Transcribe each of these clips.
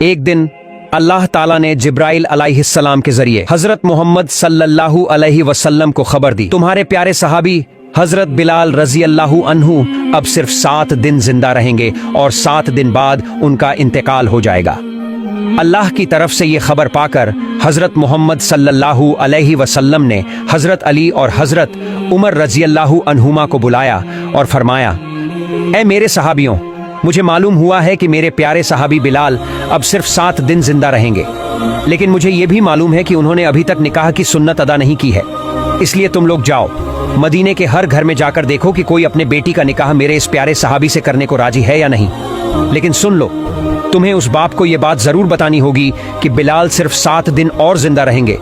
एक दिन अल्लाह ताला ने जिब्राइल अलैहिस्सलाम के जरिए हजरत मोहम्मद सल्लल्लाहु अलैहि वसल्लम को खबर दी, तुम्हारे प्यारे सहाबी हजरत बिलाल रजी अल्लाहु अन्हु अब सिर्फ 7 दिन जिंदा रहेंगे और 7 दिन बाद उनका इंतकाल हो जाएगा। अल्लाह की तरफ से ये खबर पाकर हजरत मोहम्मद सल्लल्लाहु अलैहि वसल्लम ने हजरत अली और हजरत उमर रजी अल्लाहु अन्हुमा को बुलाया और फरमाया, ऐ मेरे सहाबियों, मुझे मालूम हुआ है कि मेरे प्यारे सहाबी बिलाल अब सिर्फ 7 दिन जिंदा रहेंगे, लेकिन मुझे ये भी मालूम है कि उन्होंने अभी तक निकाह की सुन्नत अदा नहीं की है। इसलिए तुम लोग जाओ, मदीने के हर घर में जाकर देखो कि कोई अपने बेटी का निकाह मेरे इस प्यारे सहाबी से करने को राजी है या नहीं। लेकिन सुन लो, तुम्हें उस बाप को यह बात जरूर बतानी होगी कि बिलाल सिर्फ 7 दिन और जिंदा रहेंगे।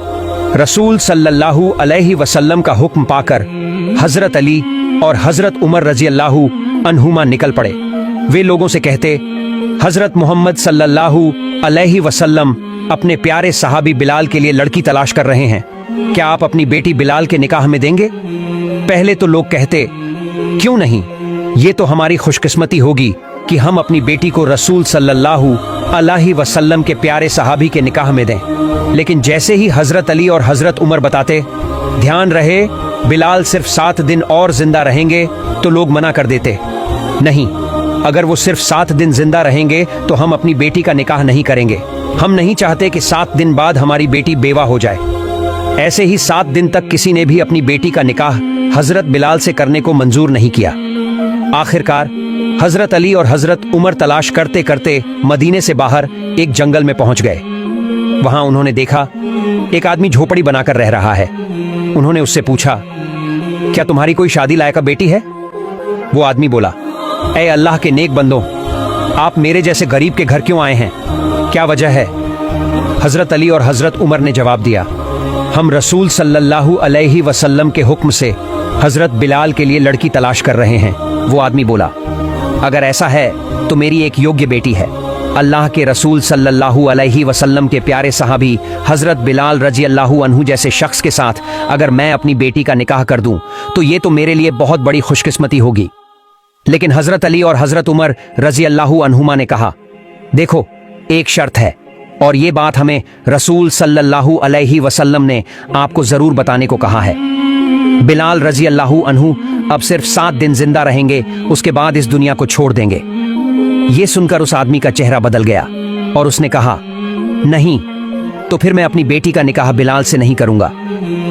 रसूल सल्लल्लाहु अलैहि वसल्लम का हुक्म पाकर हजरत अली और हजरत उमर रजी अल्लाहु अन्हुमा निकल पड़े। वे लोगों से कहते, हजरत मोहम्मद सल्लल्लाहु अलैहि वसल्लम अपने प्यारे सहाबी बिलाल के लिए लड़की तलाश कर रहे हैं, क्या आप अपनी बेटी बिलाल के निकाह में देंगे? पहले तो लोग कहते, क्यों नहीं, ये तो हमारी खुशकिस्मती होगी कि हम अपनी बेटी को रसूल सल्लल्लाहु अलैहि वसल्लम के प्यारे सहाबी के निकाह में दें। लेकिन जैसे ही हजरत अली और हजरत उमर बताते, ध्यान रहे बिलाल सिर्फ 7 दिन और जिंदा रहेंगे, तो लोग मना कर देते, नहीं, अगर वो सिर्फ 7 दिन जिंदा रहेंगे तो हम अपनी बेटी का निकाह नहीं करेंगे। हम नहीं चाहते कि 7 दिन बाद हमारी बेटी बेवा हो जाए। ऐसे ही 7 दिन तक किसी ने भी अपनी बेटी का निकाह हजरत बिलाल से करने को मंजूर नहीं किया। आखिरकार हजरत अली और हजरत उमर तलाश करते करते मदीने से बाहर एक जंगल में पहुंच गए। वहां उन्होंने देखा एक आदमी झोपड़ी बनाकर रह रहा है। उन्होंने उससे पूछा, क्या तुम्हारी कोई शादी लायका बेटी है? वो आदमी बोला, ऐ अल्लाह के नेक बंदों, आप मेरे जैसे गरीब के घर क्यों आए हैं? क्या वजह है? हजरत अली और हजरत उमर ने जवाब दिया, हम रसूल सल्लल्लाहु अलैहि वसल्लम के हुक्म से हजरत बिलाल के लिए लड़की तलाश कर रहे हैं। वो आदमी बोला, अगर ऐसा है तो मेरी एक योग्य बेटी है। अल्लाह के रसूल सल्लल्लाहु अलैहि वसल्लम के प्यारे सहाबी हजरत बिलाल रजी अल्लाहु अन्हु जैसे शख्स के साथ अगर मैं अपनी बेटी का निकाह कर दूं तो ये तो मेरे लिए बहुत बड़ी खुशकिस्मती होगी। लेकिन हजरत अली और हजरत उमर रजी अल्लाहु अन्हुमा ने कहा, देखो, एक शर्त है और ये बात हमें रसूल सल्लल्लाहु अलैहि वसल्लम ने आपको जरूर बताने को कहा है। बिलाल रजी अल्लाहु अन्हु अब सिर्फ 7 दिन जिंदा रहेंगे, उसके बाद इस दुनिया को छोड़ देंगे। ये सुनकर उस आदमी का चेहरा बदल गया और उसने कहा, नहीं, तो फिर मैं अपनी बेटी का निकाह बिलाल से नहीं करूंगा।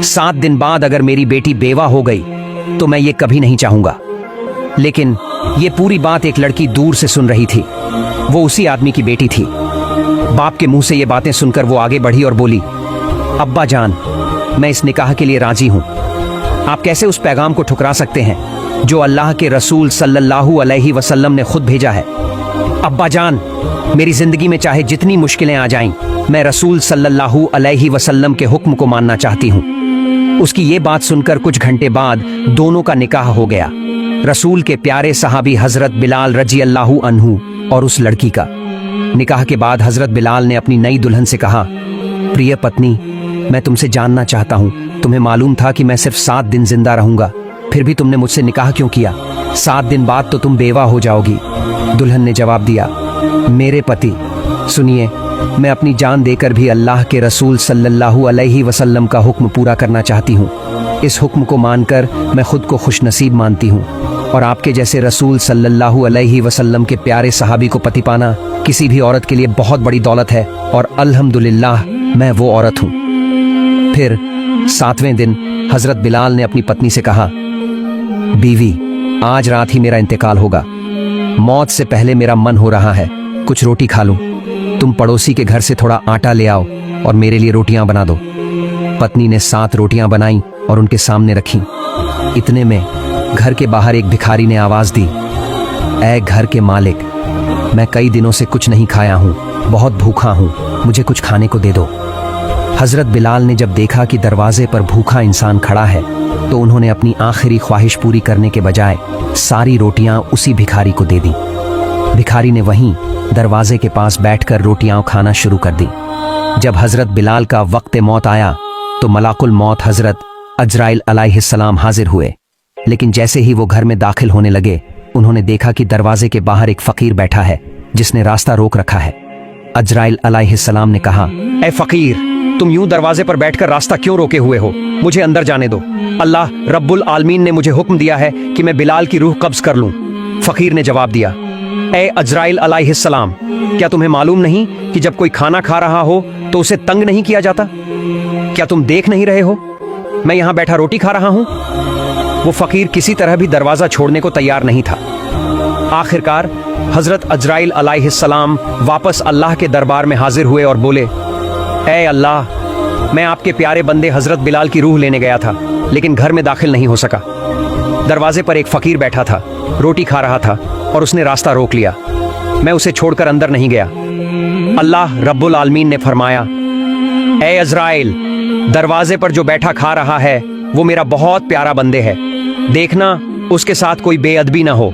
7 दिन बाद अगर मेरी बेटी बेवा हो गई तो मैं ये कभी नहीं चाहूंगा। लेकिन ये पूरी बात एक लड़की दूर से सुन रही थी। वो उसी आदमी की बेटी थी। बाप के मुंह से ये बातें सुनकर वो आगे बढ़ी और बोली, अब्बा जान, मैं इस निकाह के लिए राजी हूं। आप कैसे उस पैगाम को ठुकरा सकते हैं जो अल्लाह के रसूल सल्लल्लाहु अलैहि वसल्लम ने खुद भेजा है? अब्बा जान, मेरी जिंदगी में चाहे जितनी मुश्किलें आ जाएं, मैं रसूल सल्लल्लाहु अलैहि वसल्लम के हुक्म को मानना चाहती हूँ। उसकी ये बात सुनकर कुछ घंटे बाद दोनों का निकाह हो गया, रसूल के प्यारे सहाबी हजरत बिलाल रजी अल्लाहु अन्हु और उस लड़की का। निकाह के बाद हजरत बिलाल ने अपनी नई दुल्हन से कहा, प्रिय पत्नी, मैं तुमसे जानना चाहता हूँ, तुम्हें मालूम था कि मैं सिर्फ 7 दिन जिंदा रहूंगा, फिर भी तुमने मुझसे निकाह क्यों किया? 7 दिन बाद तो तुम बेवा हो जाओगी। दुल्हन ने जवाब दिया, मेरे पति, सुनिए, मैं अपनी जान देकर भी अल्लाह के रसूल सल्लल्लाहु अलैहि वसल्लम का हुक्म पूरा करना चाहती हूँ। इस हुक्म को मानकर मैं खुद को खुशनसीब मानती हूँ और आपके जैसे रसूल सल्लल्लाहु अलैहि वसल्लम के प्यारे सहाबी को पति पाना किसी भी औरत के लिए बहुत बड़ी दौलत है और अल्हम्दुलिल्लाह मैं वो औरत हूँ। फिर 7वें दिन हजरत बिलाल ने अपनी पत्नी से कहा, बीवी, आज रात ही मेरा इंतकाल होगा। मौत से पहले मेरा मन हो रहा है कुछ रोटी खा लूं। तुम पड़ोसी के घर से थोड़ा आटा ले आओ और मेरे लिए रोटियां बना दो। पत्नी ने 7 रोटियां बनाई और उनके सामने रखी। इतने में घर के बाहर एक भिखारी ने आवाज दी, ऐ घर के मालिक, मैं कई दिनों से कुछ नहीं खाया हूँ, बहुत भूखा हूँ, मुझे कुछ खाने को दे दो। हजरत बिलाल ने जब देखा कि दरवाजे पर भूखा इंसान खड़ा है तो उन्होंने अपनी आखिरी ख्वाहिश पूरी करने के बजाय सारी रोटियां उसी भिखारी को दे दी। भिखारी ने वहीं दरवाजे के पास बैठकर रोटियां खाना शुरू कर दी। जब हजरत बिलाल का वक्त मौत आया तो मलाकुल मौत हजरत अजराइल अलैहिस्सलाम हाजिर हुए। लेकिन जैसे ही वो घर में दाखिल होने लगे, उन्होंने देखा कि दरवाजे के बाहर एक फकीर बैठा है जिसने रास्ता रोक रखा है। अजराइल अलैहिस्सलाम ने कहा, ए फकीर, तुम यूं दरवाजे पर बैठकर रास्ता क्यों रोके हुए हो? मुझे अंदर जाने दो। अल्लाह रब्बुल आलमीन ने मुझे हुक्म दिया है कि मैं बिलाल की रूह कब्ज कर लूं। फकीर ने जवाब दिया, ए अजराइल अलैहिस्सलाम, क्या तुम्हें मालूम नहीं कि जब कोई खाना खा रहा हो तो उसे तंग नहीं किया जाता? क्या तुम देख नहीं रहे हो मैं यहां बैठा रोटी खा रहा हूं? वो फकीर किसी तरह भी दरवाजा छोड़ने को तैयार नहीं था। आखिरकार हजरत अजराइल अलैहिस्सलाम वापस अल्लाह के दरबार में हाजिर हुए और बोले, ए अल्लाह, मैं आपके प्यारे बंदे हजरत बिलाल की रूह लेने गया था, लेकिन घर में दाखिल नहीं हो सका। दरवाजे पर एक फकीर बैठा था, रोटी खा रहा था और उसने रास्ता रोक लिया। मैं उसे छोड़कर अंदर नहीं गया। अल्लाह रब्बुल आलमीन ने फरमाया, ए अजराइल, दरवाजे पर जो बैठा खा रहा है वो मेरा बहुत प्यारा बंदे है। देखना उसके साथ कोई बेअदबी ना हो।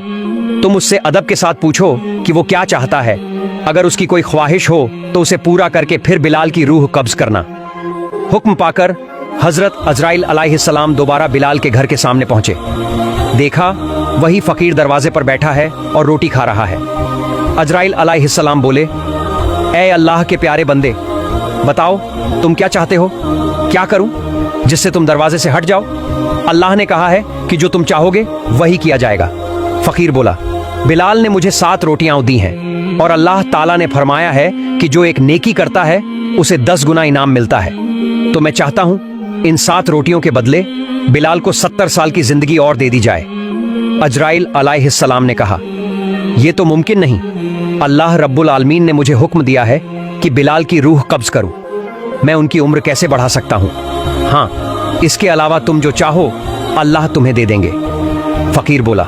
तुम उससे अदब के साथ पूछो कि वो क्या चाहता है। अगर उसकी कोई ख्वाहिश हो तो उसे पूरा करके फिर बिलाल की रूह कब्ज करना। हुक्म पाकर हजरत अजराइल अलैहिस्सलाम दोबारा बिलाल के घर के सामने पहुंचे। देखा वही फकीर दरवाजे पर बैठा है और रोटी खा रहा है। अजराइल अलैहिस्सलाम बोले, ए अल्लाह के प्यारे बंदे, बताओ तुम क्या चाहते हो? क्या करूं जिससे तुम दरवाजे से हट जाओ? अल्लाह ने कहा है कि जो तुम चाहोगे वही किया जाएगा। फकीर बोला, बिलाल ने मुझे 7 रोटियां दी हैं और अल्लाह ताला ने फरमाया है कि जो एक नेकी करता है उसे 10 गुना इनाम मिलता है। तो मैं चाहता हूं इन 7 रोटियों के बदले बिलाल को 70 साल की जिंदगी और दे दी जाए। अजराइल अलैहिस्सलाम ने कहा, यह तो मुमकिन नहीं। अल्लाह रब्बुल आलमीन ने मुझे हुक्म दिया है कि बिलाल की रूह कब्ज करूं। मैं उनकी उम्र कैसे बढ़ा सकता हूं? हाँ, इसके अलावा तुम जो चाहो अल्लाह तुम्हें दे देंगे। फकीर बोला,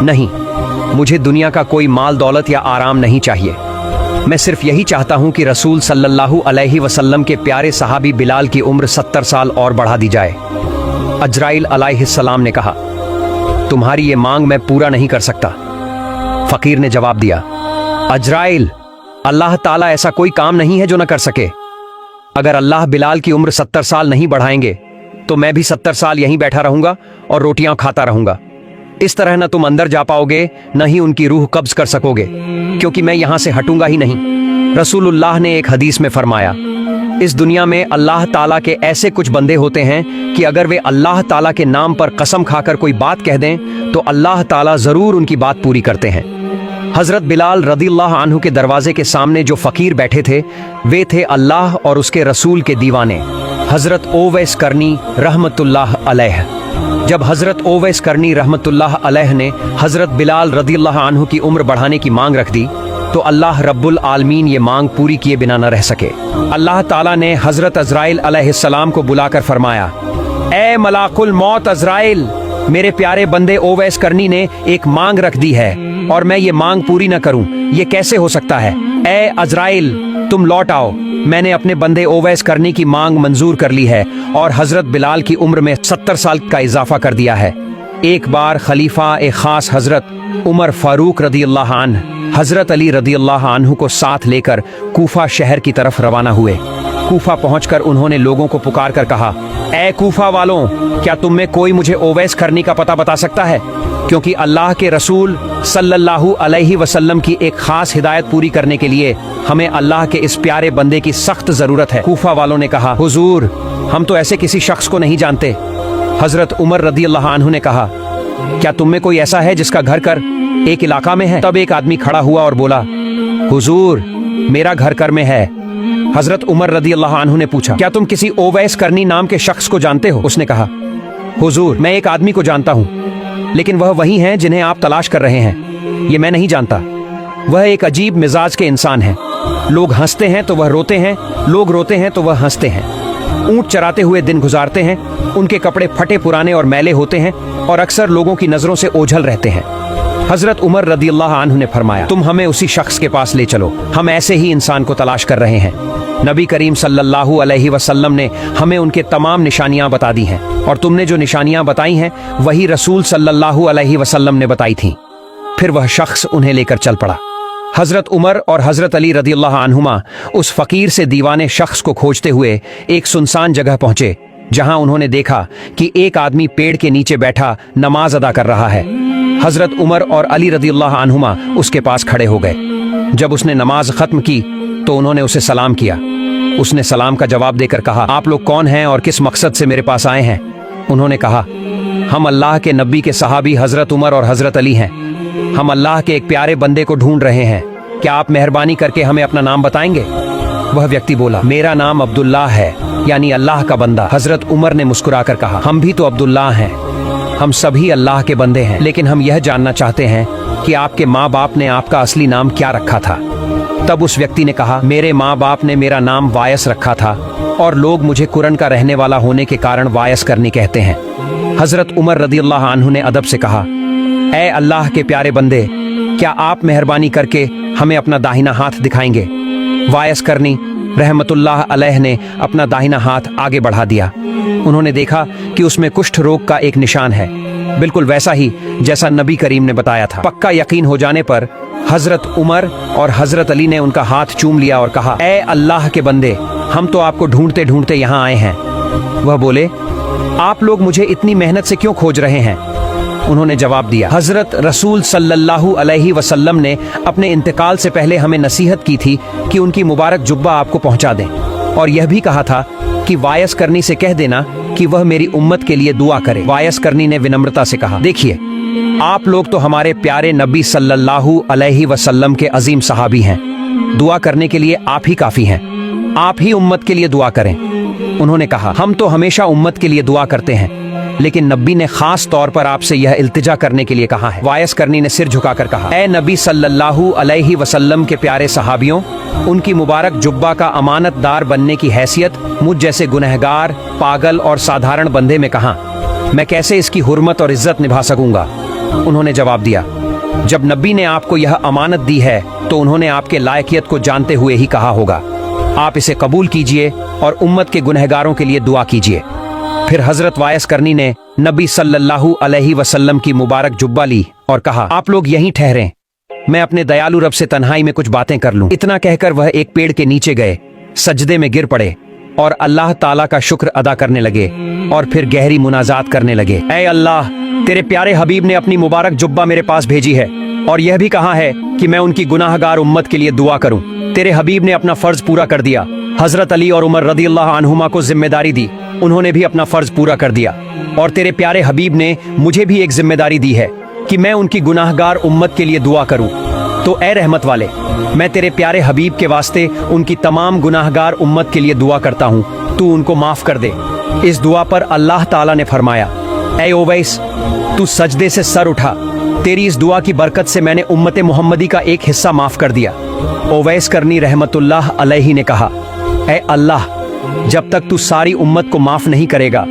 नहीं, मुझे दुनिया का कोई माल दौलत या आराम नहीं चाहिए। मैं सिर्फ यही चाहता हूं कि रसूल सल्लल्लाहु अलैहि वसल्लम के प्यारे सहाबी बिलाल की उम्र 70 साल और बढ़ा दी जाए। अजराइल अलैहिस्सलाम ने कहा, तुम्हारी ये मांग मैं पूरा नहीं कर सकता। फकीर ने जवाब दिया, अजराइल, अल्लाह ताला ऐसा कोई काम नहीं है जो न कर सके। अगर अल्लाह बिलाल की उम्र 70 साल नहीं बढ़ाएंगे तो मैं भी 70 साल यहीं बैठा रहूंगा और रोटियां खाता रहूंगा। इस तरह न तुम अंदर जा पाओगे न ही उनकी रूह कब्ज कर सकोगे, क्योंकि मैं यहां से हटूंगा ही नहीं। रसूलुल्लाह ने एक हदीस में फरमाया, इस दुनिया में अल्लाह ताला के ऐसे कुछ बंदे होते हैं कि अगर वे अल्लाह ताला के नाम पर कसम खाकर कोई बात कह दें तो अल्लाह ताला जरूर उनकी बात पूरी करते हैं। हजरत बिलाल रदियल्लाहु अन्हु के दरवाजे के सामने जो फकीर बैठे थे वे थे अल्लाह और उसके रसूल के दीवाने हजरत ओवैस करनी रहमतुल्लाह अलैह। जब हजरत ओवैस करनी रहमतुल्लाह अलैह ने हजरत बिलाल रदियल्लाहु अन्हु की उम्र बढ़ाने की मांग रख दी तो अल्लाह रब्बुल आलमीन ये मांग पूरी किए बिना न रह सके। अल्लाह ताला ने हजरत अजराइल अलैहिस्सलाम को बुलाकर फरमाया, ए मलाकुल मौत अजराइल, मेरे प्यारे बंदे ओवैस करनी ने एक मांग रख दी है और मैं ये मांग पूरी न करूं, ये कैसे हो सकता है? ए अजराइल, तुम लौट आओ। मैंने अपने बंदे ओवैस करनी की मांग मंजूर कर ली है और हजरत बिलाल की उम्र में 70 साल का इजाफा कर दिया है। एक बार खलीफा एक खास हजरत उमर फारूक रदियल्लाहु अन्हु हजरत अली रदियल्लाहु अन्हु को साथ लेकर कूफा शहर की तरफ रवाना हुए। कूफा पहुंचकर उन्होंने लोगों को पुकार कर कहा, ए कूफा वालों, क्या तुम में कोई मुझे ओवैस करनी का पता बता सकता है? क्योंकि अल्लाह के रसूल सल्लल्लाहु अलैहि वसल्लम की एक खास हिदायत पूरी करने के लिए हमें अल्लाह के इस प्यारे बंदे की सख्त जरूरत है। कूफा वालों ने कहा, हुजूर, हम तो ऐसे किसी शख्स को नहीं जानते। हजरत उमर रदियल्लाहु अन्हु ने कहा, क्या तुम में कोई ऐसा है जिसका घर कर एक इलाका में है? तब एक आदमी खड़ा हुआ और बोला, हुजूर, मेरा घर कर में है। हजरत उमर रदियल्लाहु अन्हु ने पूछा, क्या तुम किसी ओवैस करनी नाम के शख्स को जानते हो? उसने कहा, हुजूर, मैं एक आदमी को जानता हूँ, लेकिन वह वही हैं जिन्हें आप तलाश कर रहे हैं। ये मैं नहीं जानता। वह एक अजीब मिजाज के इंसान है। लोग हंसते हैं तो वह रोते हैं, लोग रोते हैं तो वह हंसते हैं। ऊंट चराते हुए दिन गुजारते हैं। उनके कपड़े फटे पुराने और मैले होते हैं और अक्सर लोगों की नजरों से ओझल रहते हैं। हजरत उमर रदियल्लाहु अन्हु ने फरमाया, तुम हमें उसी शख्स के पास ले चलो, हम ऐसे ही इंसान को तलाश कर रहे हैं। नबी करीम सल्लल्लाहु अलैहि वसल्लम ने हमें उनके तमाम निशानियां बता दी हैं और तुमने जो निशानियां बताई हैं वही रसूल सल्लल्लाहु अलैहि वसल्लम ने बताई थीं। फिर वह शख्स उन्हें लेकर चल पड़ा। हजरत उमर और हजरत अली रदियल्लाहु अन्हुमा उस फकीर से दीवाने शख्स को खोजते हुए एक सुनसान जगह पहुंचे, जहां उन्होंने देखा कि एक आदमी पेड़ के नीचे बैठा नमाज अदा कर रहा है। हजरत उमर और अली रदियल्लाहु अन्हुमा उसके पास खड़े हो गए। जब उसने नमाज खत्म की तो उन्होंने उसे सलाम किया। उसने सलाम का जवाब देकर कहा, आप लोग कौन हैं और किस मकसद से मेरे पास आए हैं? उन्होंने कहा, हम अल्लाह के नबी के सहाबी हजरत उमर और हजरत अली हैं। हम अल्लाह के एक प्यारे बंदे को ढूंढ रहे हैं। क्या आप मेहरबानी करके हमें अपना नाम बताएंगे? वह व्यक्ति बोला, मेरा नाम अब्दुल्लाह है, यानी अल्लाह का बंदा। हजरत उमर ने मुस्कुराकर कहा, हम भी तो अब्दुल्लाह हैं। हम सभी अल्लाह के बंदे हैं, लेकिन हम यह जानना चाहते हैं कि आपके माँ बाप ने आपका असली नाम क्या रखा था। तब उस व्यक्ति ने कहा, मेरे माँ बाप ने मेरा नाम वायस रखा था और लोग मुझे कुरन का रहने वाला होने के कारण वायस करनी कहते हैं। हजरत उमर रदियल्लाहु अन्हु ने अदब से कहा, ऐ अल्लाह के प्यारे बंदे, क्या आप मेहरबानी करके हमें अपना दाहिना हाथ दिखाएंगे? वायस करनी रहमतुल्लाह अलैह ने अपना दाहिना हाथ आगे बढ़ा दिया। उन्होंने देखा कि उसमें कुष्ठ रोग का एक निशान है, बिल्कुल वैसा ही जैसा नबी करीम ने बताया था। पक्का यकीन हो जाने पर हजरत उमर और हजरत अली ने उनका हाथ चूम लिया और कहा, ऐ अल्लाह के बंदे, हम तो आपको ढूंढते ढूंढते यहाँ आए हैं। वह बोले, आप लोग मुझे इतनी मेहनत से क्यों खोज रहे हैं? उन्होंने जवाब दिया, हजरत रसूल सल्लल्लाहु अलैहि वसल्लम ने अपने इंतकाल से पहले हमें नसीहत की थी कि उनकी मुबारक जुब्बा आपको पहुंचा दें, और यह भी कहा था कि वायस करनी से कह देना कि वह मेरी उम्मत के लिए दुआ करे। वायस करनी ने विनम्रता से कहा, देखिए, आप लोग तो हमारे प्यारे नबी सल्लल्लाहु अलैहि वसल्लम के अजीम सहाबी हैं। दुआ करने के लिए आप ही काफी हैं। आप ही उम्मत के लिए दुआ करें। उन्होंने कहा, हम तो हमेशा उम्मत के लिए दुआ करते हैं, लेकिन नबी ने खास तौर पर आपसे यह इल्तिजा करने के लिए कहा है। वायस करनी ने सिर झुकाकर कहा, ऐ नबी सल्लल्लाहु अलैहि वसल्लम के प्यारे सहाबियों, उनकी मुबारक जुब्बा का अमानतदार बनने की हैसियत मुझ जैसे गुनहगार, पागल और साधारण बंदे में कहां? मैं कैसे इसकी हुर्मत और इज्जत निभा सकूंगा? उन्होंने जवाब दिया, जब नबी ने आपको यह अमानत दी है तो उन्होंने आपके लायकियत को जानते हुए ही कहा होगा। आप इसे कबूल कीजिए और उम्मत के गुनहगारों के लिए दुआ कीजिए। फिर हजरत वायस करनी ने नबी सल्लल्लाहु अलैहि वसल्लम की मुबारक जुब्बा ली और कहा, आप लोग यहीं ठहरें, मैं अपने दयालु रब से तन्हाई में कुछ बातें कर लूं। इतना कहकर वह एक पेड़ के नीचे गए, सजदे में गिर पड़े और अल्लाह ताला का शुक्र अदा करने लगे और फिर गहरी मुनाजात करने लगे। ऐ अल्लाह, तेरे प्यारे हबीब ने अपनी मुबारक जुब्बा मेरे पास भेजी है और यह भी कहा है कि मैं उनकी गुनाहगार उम्मत के लिए दुआ करूं। तेरे हबीब ने अपना फर्ज पूरा कर दिया। हजरत अली और उमर रदियल्लाहु अन्हुमा को जिम्मेदारी दी, उन्होंने भी अपना फर्ज पूरा कर दिया। और तेरे प्यारे हबीब ने मुझे भी एक जिम्मेदारी दी है कि मैं उनकी गुनाहगार उम्मत के लिए दुआ करूं। तो ए रहमत वाले, मैं तेरे प्यारे हबीब के वास्ते उनकी तमाम गुनाहगार उम्मत के लिए दुआ करता हूं, तू उनको माफ कर दे। इस दुआ पर अल्लाह ताला ने फरमाया, ऐ ओवैस, तू सजदे से सर उठा, तेरी इस दुआ की बरकत से मैंने उम्मत मोहम्मदी का एक हिस्सा माफ कर दिया। ओवैस करनी रहमतुल्लाह अलैहि ने कहा, ऐ अल्लाह, जब तक तू सारी उम्मत को माफ नहीं करेगा,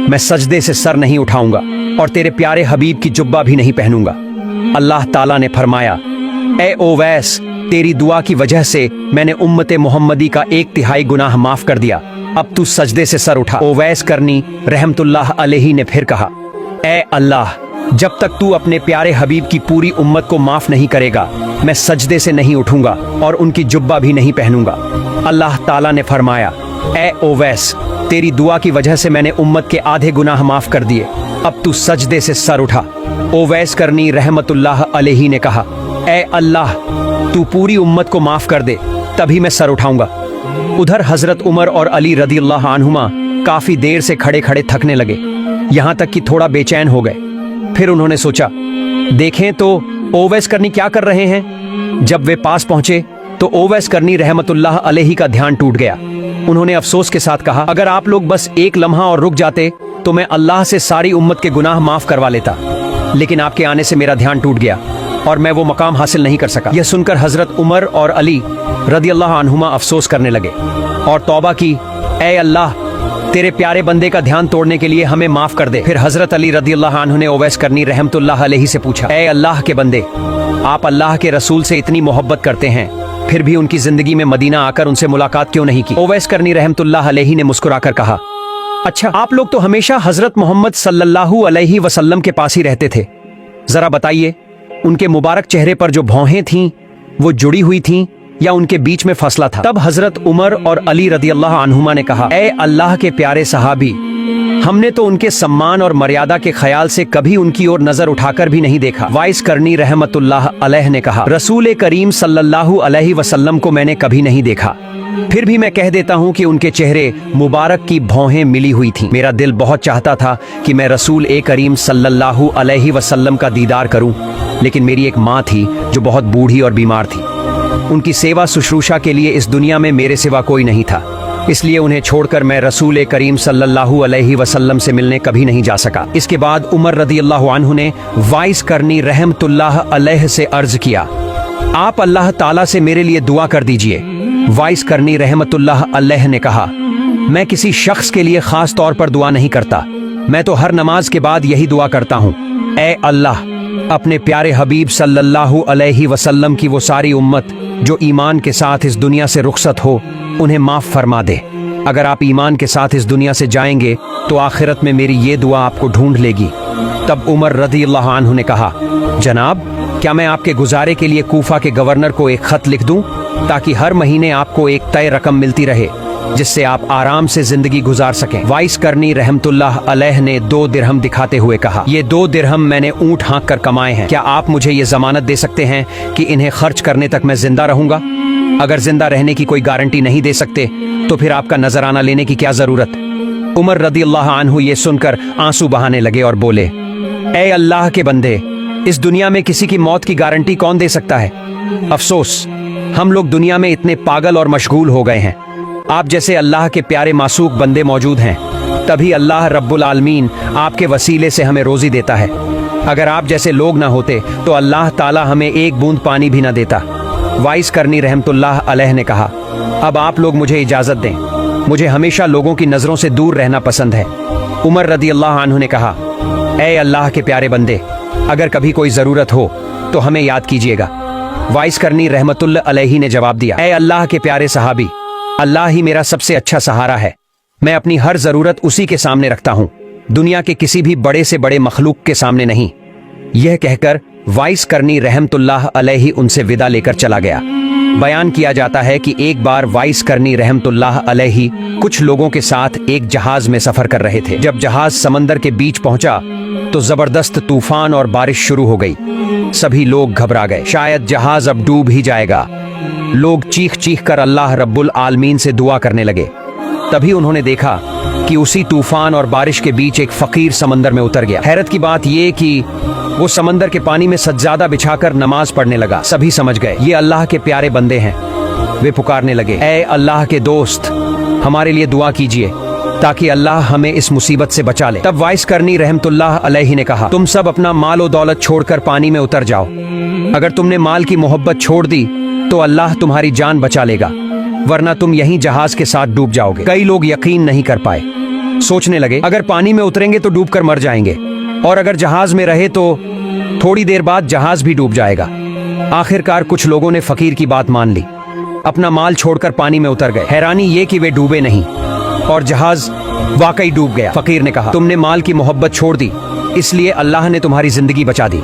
मैं सजदे से सर नहीं उठाऊंगा और तेरे प्यारे हबीब की जुब्बा भी नहीं पहनूंगा। अल्लाह ताला ने फरमाया, ऐ ओवैस, तेरी दुआ की वजह से मैंने उम्मत मोहम्मदी का 1/3 गुनाह माफ कर दिया, अब तू सजदे से सर उठा। ओवैस करनी रहमतुल्लाह अलैहि ने फिर कहा, ऐ अल्लाह, जब तक तू अपने प्यारे हबीब की पूरी उम्मत को माफ नहीं करेगा, मैं सजदे से नहीं उठूंगा और उनकी जुब्बा भी नहीं पहनूंगा। अल्लाह ताला ने फरमाया, ऐ ओवैस, तेरी दुआ की वजह से मैंने उम्मत के आधे गुनाह माफ कर दिए, अब तू सजदे से सर उठा। ओवैस करनी रहमतुल्लाह अलैहि ने कहा, ऐ अल्लाह, तू पूरी उम्मत को माफ कर दे, तभी मैं सर उठाऊंगा। उधर हजरत उमर और अली रदियल्लाहु अन्हुमा काफी देर से खड़े खड़े थकने लगे, यहाँ तक कि थोड़ा बेचैन हो गए। फिर उन्होंने सोचा, देखें तो ओवैस करनी क्या कर रहे हैं। जब वे पास पहुंचे तो ओवैस करनी रहमतुल्लाह अलैहि का ध्यान टूट गया। उन्होंने अफसोस के साथ कहा, अगर आप लोग बस एक लम्हा और रुक जाते तो मैं अल्लाह से सारी उम्मत के गुनाह माफ करवा लेता, लेकिन आपके आने से मेरा ध्यान टूट गया और मैं वो मकाम हासिल नहीं कर सका। यह सुनकर हजरत उमर और अली रदियल्लाहु अन्हुमा अफसोस करने लगे और तौबा की, ऐ अल्लाह, तेरे प्यारे बंदे का ध्यान तोड़ने के लिए हमें माफ कर दे। फिर हजरत अली रदियल्लाहु अन्हु ने ओवैस करनी रहमतुल्लाह अलैहि से पूछा, ऐ अल्लाह के बंदे, आप अल्लाह के रसूल से इतनी मोहब्बत करते हैं, फिर भी उनकी जिंदगी में मदीना आकर उनसे मुलाकात क्यों नहीं की। ओवैस करनी रहमतुल्लाह अलैहि ने मुस्कुराकर कहा, अच्छा, आप लोग तो हमेशा हजरत मोहम्मद सल्लल्लाहु अलैहि वसल्लम के पास ही रहते थे, जरा बताइए, उनके मुबारक चेहरे पर जो भौहें थीं वो जुड़ी हुई थीं या उनके बीच में फसला था। तब हजरत उमर और अली रदी अल्लाह अन्हुमा ने कहा, ए अल्लाह के प्यारे सहाबी, हमने तो उनके सम्मान और मर्यादा के ख्याल से कभी उनकी ओर नजर उठाकर भी नहीं देखा। वाइस करनी रहमतुल्लाह अलैह ने कहा, रसूल करीम सल्लल्लाहु अलैहि वसल्लम को मैंने कभी नहीं देखा, फिर भी मैं कह देता हूँ कि उनके चेहरे मुबारक की भौहें मिली हुई थीं। मेरा दिल बहुत चाहता था कि मैं रसूल करीम सल्लल्लाहु अलैहि वसल्लम का दीदार करूं, लेकिन मेरी एक माँ थी जो बहुत बूढ़ी और बीमार थी। उनकी सेवा शुश्रूषा के लिए इस दुनिया में मेरे सिवा कोई नहीं था, इसलिए उन्हें छोड़कर मैं रसूल करीम सल्लल्लाहु अलैहि वसल्लम से मिलने कभी नहीं जा सका। इसके बाद उमर रदी अल्लाह अन्हु ने वाइस करनी रहमतुल्लाह अलैह से अर्ज किया, आप अल्लाह ताला से मेरे लिए दुआ कर दीजिए। वाइस करनी रहमतुल्लाह अलैह ने कहा, मैं किसी शख्स के लिए खास तौर पर दुआ नहीं करता, मैं तो हर नमाज के बाद यही दुआ करता हूँ, ए अल्लाह, अपने प्यारे हबीब सल्लल्लाहु अलैहि वसल्लम की वो सारी उम्मत जो ईमान के साथ इस दुनिया से रुखसत हो, उन्हें माफ फरमा दे। अगर आप ईमान के साथ इस दुनिया से जाएंगे तो आखिरत में मेरी ये दुआ आपको ढूंढ लेगी। तब उमर रदी अल्लाह अन्हु ने कहा, जनाब, क्या मैं आपके गुजारे के लिए कूफा के गवर्नर को एक खत लिख दूं, ताकि हर महीने आपको एक तय रकम मिलती रहे जिससे आप आराम से जिंदगी गुजार सकें। वाइस करनी रहमतुल्लाह अलैह ने 2 दिरहम दिखाते हुए कहा, ये 2 दिरहम मैंने ऊंट हाँक कर कमाए हैं, क्या आप मुझे ये जमानत दे सकते हैं कि इन्हें खर्च करने तक मैं जिंदा रहूंगा? अगर जिंदा रहने की कोई गारंटी नहीं दे सकते तो फिर आपका नजराना लेने की क्या जरूरत? उमर रदी अल्लाह अन्हु ये सुनकर आंसू बहाने लगे और बोले, ए अल्लाह के बंदे, इस दुनिया में किसी की मौत की गारंटी कौन दे सकता है? अफसोस, हम लोग दुनिया में इतने पागल और मशगूल हो गए हैं। आप जैसे अल्लाह के प्यारे मासूक बंदे मौजूद हैं, तभी अल्लाह रब्बुल आलमीन आपके वसीले से हमें रोजी देता है। अगर आप जैसे लोग ना होते तो अल्लाह ताला हमें एक बूंद पानी भी ना देता। वाइस करनी रहमतुल्लाह अलैह ने कहा, अब आप लोग मुझे इजाजत दें, मुझे हमेशा लोगों की नजरों से दूर रहना पसंद है। उमर रदी अल्लाह अन्हु ने कहा, ए अल्लाह के प्यारे बंदे, अगर कभी कोई जरूरत हो तो हमें याद कीजिएगा। वाइस करनी रहमतुल्लाह अलैही ने जवाब दिया, ए अल्लाह के प्यारे सहाबी, अल्लाह ही मेरा सबसे अच्छा सहारा है, मैं अपनी हर जरूरत उसी के सामने रखता हूँ, दुनिया के किसी भी बड़े से बड़े मखलूक के सामने नहीं। यह कहकर वाइस करनी रहमतुल्लाह अलैही उनसे विदा लेकर चला गया। बयान किया जाता है कि एक बार वाइस करनी रहमतुल्लाह अलैही कुछ लोगों के साथ एक जहाज में सफर कर रहे थे। जब जहाज समंदर के बीच पहुंचा तो जबरदस्त तूफान और बारिश शुरू हो गई। सभी लोग घबरा गए, शायद जहाज अब डूब ही जाएगा। लोग चीख चीख कर अल्लाह रब्बुल आलमीन से दुआ करने लगे। तभी उन्होंने देखा कि उसी तूफान और बारिश के बीच एक फकीर समंदर में उतर गया। हैरत की बात यह कि वो समंदर के पानी में सज्जादा बिछाकर नमाज पढ़ने लगा। सभी समझ गए ये अल्लाह के प्यारे बंदे हैं। वे पुकारने लगे, ऐ अल्लाह के दोस्त, हमारे लिए दुआ कीजिए ताकि अल्लाह हमें इस मुसीबत से बचा ले। तब वाइस करनी रहमतुल्लाह अलैही ने कहा, तुम सब अपना माल और दौलत छोड़कर पानी में उतर जाओ। अगर तुमने माल की मोहब्बत छोड़ दी तो अल्लाह तुम्हारी जान बचा लेगा, वरना तुम यहीं जहाज के साथ डूब जाओगे। कई लोग यकीन नहीं कर पाए, सोचने लगे अगर पानी में उतरेंगे तो डूबकर मर जाएंगे, और अगर जहाज में रहे तो थोड़ी देर बाद जहाज भी डूब जाएगा। आखिरकार कुछ लोगों ने फकीर की बात मान ली, अपना माल छोड़कर पानी में उतर गए। हैरानी ये कि वे डूबे नहीं और जहाज वाकई डूब गया। फकीर ने कहा, तुमने माल की मोहब्बत छोड़ दी, इसलिए अल्लाह ने तुम्हारी जिंदगी बचा दी।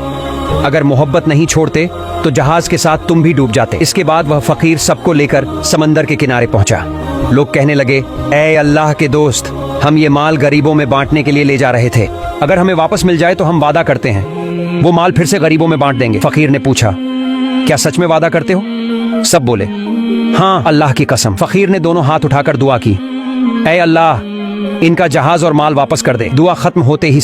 अगर मोहब्बत नहीं छोड़ते तो जहाज के साथ तुम भी डूब जाते। इसके बाद वह फकीर सबको लेकर समंदर के किनारे पहुंचा। लोग कहने लगे, ऐ अल्लाह के दोस्त, हम ये माल गरीबों में बांटने के लिए ले जा रहे थे, अगर हमें वापस मिल जाए तो हम वादा करते हैं वो माल फिर से गरीबों में बांट देंगे। फकीर ने पूछा, क्या सच में वादा करते हो? सब बोले, हाँ अल्लाह की कसम। फकीर ने दोनों हाथ उठाकर दुआ की, ऐ अल्लाह, इनका जहाज और माल वापस कर दे। दुआ खत्म होते ही